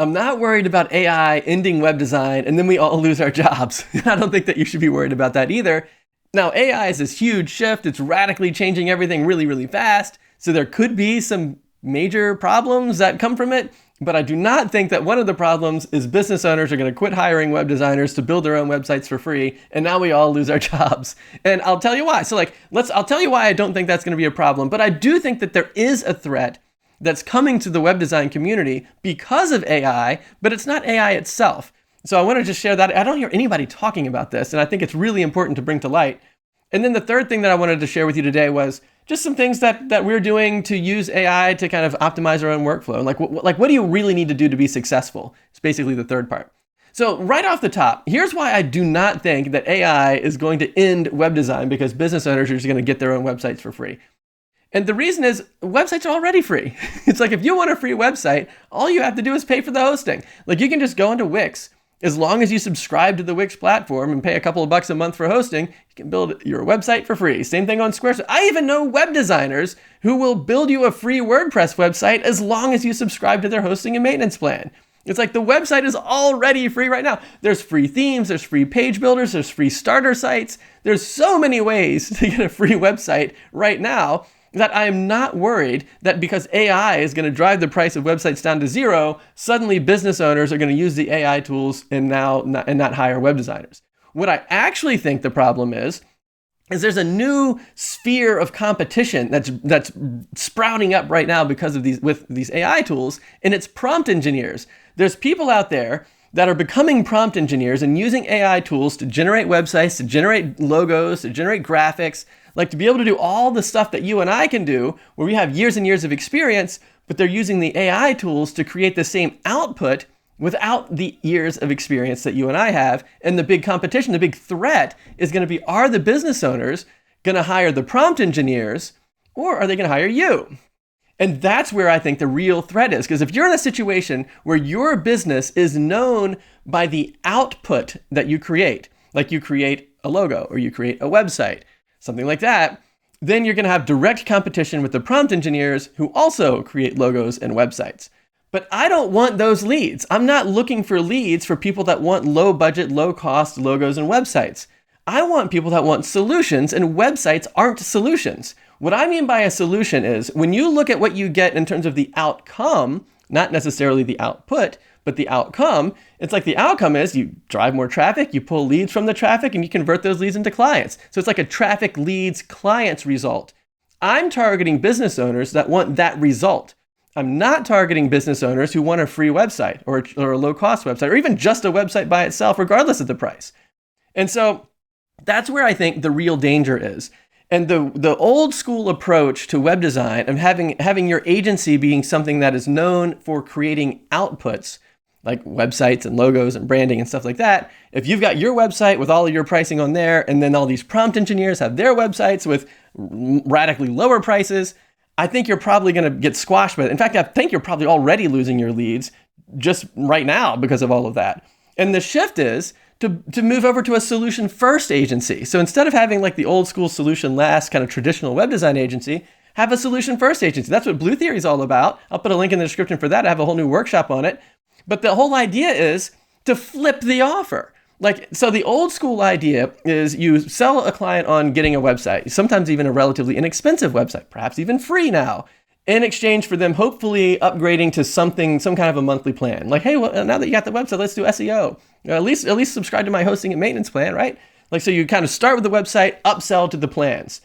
I'm not worried about AI ending web design and then we all lose our jobs. I don't think that you should be worried about that either. Now, AI is this huge shift. It's radically changing everything really, really fast. So there could be some major problems that come from it. But I do not think that one of the problems is business owners are going to quit hiring web designers to build their own websites for free. And now we all lose our jobs. And I'll tell you why. So I'll tell you why I don't think that's going to be a problem. But I do think that there is a threat that's coming to the web design community because of AI, but it's not AI itself. So I want to just share that. I don't hear anybody talking about this, and I think it's really important to bring to light. And then the third thing that I wanted to share with you today was just some things that we're doing to use AI to kind of optimize our own workflow. And what do you really need to do to be successful? It's basically the third part. So right off the top, here's why I do not think that AI is going to end web design because business owners are just going to get their own websites for free. And the reason is websites are already free. It's like if you want a free website, all you have to do is pay for the hosting. Like you can just go into Wix. As long as you subscribe to the Wix platform and pay a couple of bucks a month for hosting, you can build your website for free. Same thing on Squarespace. I even know web designers who will build you a free WordPress website as long as you subscribe to their hosting and maintenance plan. It's like the website is already free right now. There's free themes, there's free page builders, there's free starter sites. There's so many ways to get a free website right now that I am not worried that because AI is going to drive the price of websites down to zero, suddenly business owners are going to use the AI tools and not hire web designers. What I actually think the problem is there's a new sphere of competition that's sprouting up right now because of these AI tools, and it's prompt engineers. There's people out there that are becoming prompt engineers and using AI tools to generate websites, to generate logos, to generate graphics, like to be able to do all the stuff that you and I can do where we have years and years of experience, but they're using the AI tools to create the same output without the years of experience that you and I have. And the big competition, the big threat is going to be, are the business owners going to hire the prompt engineers or are they going to hire you? And that's where I think the real threat is. Because if you're in a situation where your business is known by the output that you create, like you create a logo or you create a website, something like that, then you're going to have direct competition with the prompt engineers who also create logos and websites. But I don't want those leads. I'm not looking for leads for people that want low budget, low cost logos and websites. I want people that want solutions, and websites aren't solutions. What I mean by a solution is when you look at what you get in terms of the outcome, not necessarily the output, but the outcome, it's like the outcome is you drive more traffic, you pull leads from the traffic, and you convert those leads into clients. So it's like a traffic leads clients result. I'm targeting business owners that want that result. I'm not targeting business owners who want a free website or a low-cost website or even just a website by itself, regardless of the price. And so that's where I think the real danger is. And the old school approach to web design of having your agency being something that is known for creating outputs, like websites and logos and branding and stuff like that. If you've got your website with all of your pricing on there, and then all these prompt engineers have their websites with radically lower prices, I think you're probably going to get squashed by it. In fact, I think you're probably already losing your leads just right now because of all of that. And the shift is to move over to a solution first agency. So instead of having like the old school solution last kind of traditional web design agency, have a solution first agency. That's what Blue Theory is all about. I'll put a link in the description for that. I have a whole new workshop on it. But the whole idea is to flip the offer. So the old school idea is you sell a client on getting a website, sometimes even a relatively inexpensive website, perhaps even free now, in exchange for them hopefully upgrading to some kind of a monthly plan. Like, hey, well, now that you got the website, let's do SEO. At least subscribe to my hosting and maintenance plan, right? So you kind of start with the website, upsell to the plans.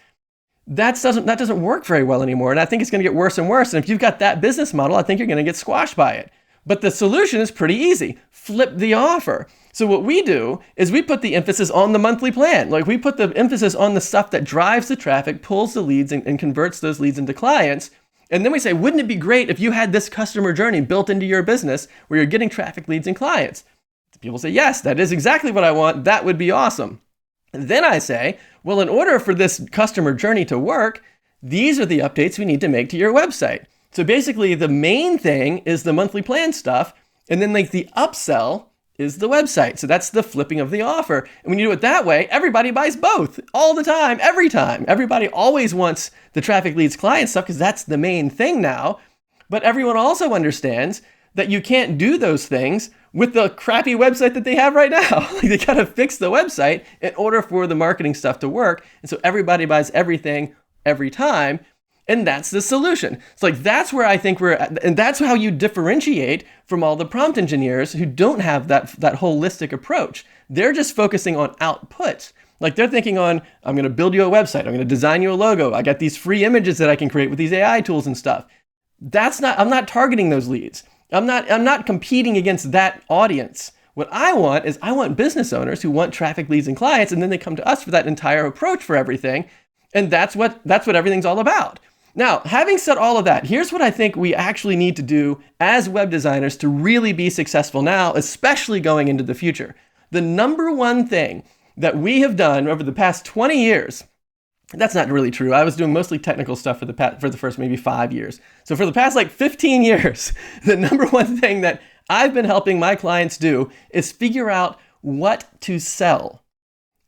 That doesn't work very well anymore, and I think it's going to get worse and worse. And if you've got that business model, I think you're going to get squashed by it. But the solution is pretty easy. Flip the offer. So what we do is we put the emphasis on the monthly plan. Like we put the emphasis on the stuff that drives the traffic, pulls the leads, and converts those leads into clients. And then we say, wouldn't it be great if you had this customer journey built into your business where you're getting traffic, leads, and clients? People say, yes, that is exactly what I want. That would be awesome. And then I say, well, in order for this customer journey to work, these are the updates we need to make to your website. So basically, the main thing is the monthly plan stuff, and then like the upsell is the website. So that's the flipping of the offer. And when you do it that way, everybody buys both all the time, every time. Everybody always wants the traffic leads client stuff because that's the main thing now. But everyone also understands that you can't do those things with the crappy website that they have right now. Like, they gotta fix the website in order for the marketing stuff to work. And so everybody buys everything every time. And that's the solution. It's like, that's where I think we're at, and that's how you differentiate from all the prompt engineers who don't have that holistic approach. They're just focusing on output. Like, they're thinking on, I'm gonna build you a website, I'm gonna design you a logo, I got these free images that I can create with these AI tools and stuff. I'm not targeting those leads. I'm not competing against that audience. What I want business owners who want traffic, leads, and clients, and then they come to us for that entire approach for everything. And that's what everything's all about. Now, having said all of that, here's what I think we actually need to do as web designers to really be successful now, especially going into the future. The number one thing that we have done over the past 20 years, that's not really true. I was doing mostly technical stuff for the first maybe 5 years. So for the past 15 years, the number one thing that I've been helping my clients do is figure out what to sell.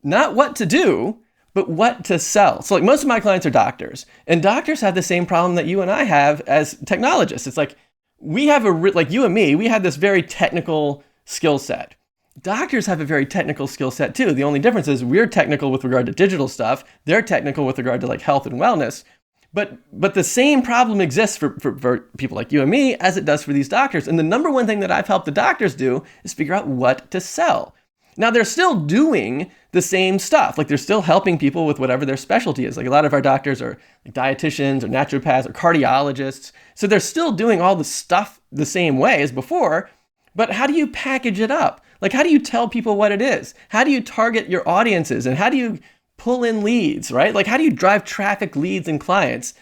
Not what to do, but what to sell. So most of my clients are doctors, and doctors have the same problem that you and I have as technologists. It's like, we have you and me, we have this very technical skill set. Doctors have a very technical skill set too. The only difference is we're technical with regard to digital stuff. They're technical with regard to health and wellness. But the same problem exists for people like you and me as it does for these doctors. And the number one thing that I've helped the doctors do is figure out what to sell. Now, they're still doing the same stuff. They're still helping people with whatever their specialty is. A lot of our doctors are dietitians or naturopaths or cardiologists. So they're still doing all the stuff the same way as before. But how do you package it up? How do you tell people what it is? How do you target your audiences? And how do you pull in leads, right? How do you drive traffic, leads, and clients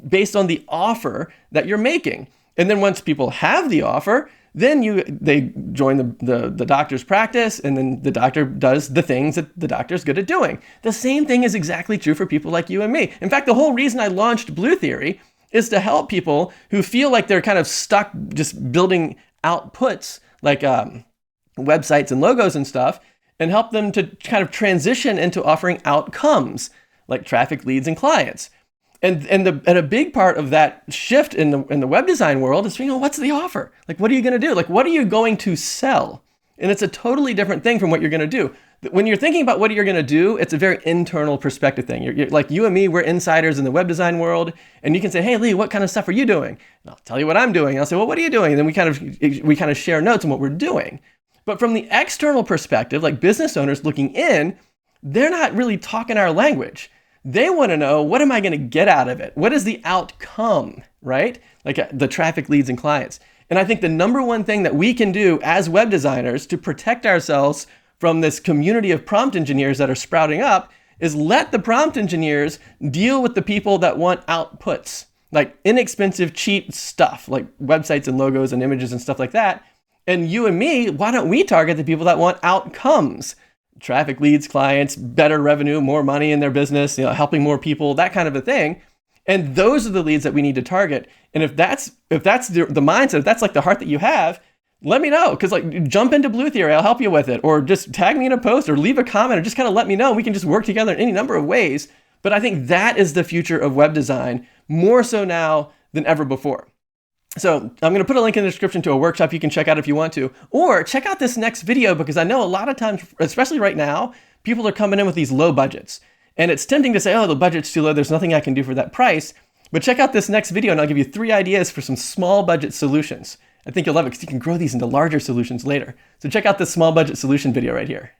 based on the offer that you're making? And then once people have the offer, then they join the doctor's practice, and then the doctor does the things that the doctor's good at doing. The same thing is exactly true for people like you and me. In fact, the whole reason I launched Blue Theory is to help people who feel like they're kind of stuck just building outputs websites and logos and stuff, and help them to kind of transition into offering outcomes like traffic, leads, and clients. And a big part of that shift in the web design world is, what's the offer? What are you going to do? What are you going to sell? And it's a totally different thing from what you're going to do. When you're thinking about what you're going to do, it's a very internal perspective thing. You're like you and me, we're insiders in the web design world, and you can say, "Hey, Lee, what kind of stuff are you doing?" And I'll tell you what I'm doing. And I'll say, "Well, what are you doing?" And then we kind of share notes on what we're doing. But from the external perspective, business owners looking in, they're not really talking our language. They want to know, what am I going to get out of it? What is the outcome, right? The traffic, leads, and clients. And I think the number one thing that we can do as web designers to protect ourselves from this community of prompt engineers that are sprouting up is let the prompt engineers deal with the people that want outputs, inexpensive, cheap stuff, like websites and logos and images and stuff like that. And you and me, why don't we target the people that want outcomes? Traffic, leads, clients, better revenue, more money in their business, helping more people, that kind of a thing. And those are the leads that we need to target. And if that's the mindset, if that's the heart that you have, let me know. Because jump into Blue Theory, I'll help you with it. Or just tag me in a post or leave a comment or just kind of let me know. We can just work together in any number of ways. But I think that is the future of web design, more so now than ever before. So I'm going to put a link in the description to a workshop you can check out if you want to, or check out this next video, because I know a lot of times, especially right now, people are coming in with these low budgets, and it's tempting to say, oh, the budget's too low, there's nothing I can do for that price. But check out this next video and I'll give you 3 ideas for some small budget solutions. I think you'll love it because you can grow these into larger solutions later. So check out this small budget solution video right here.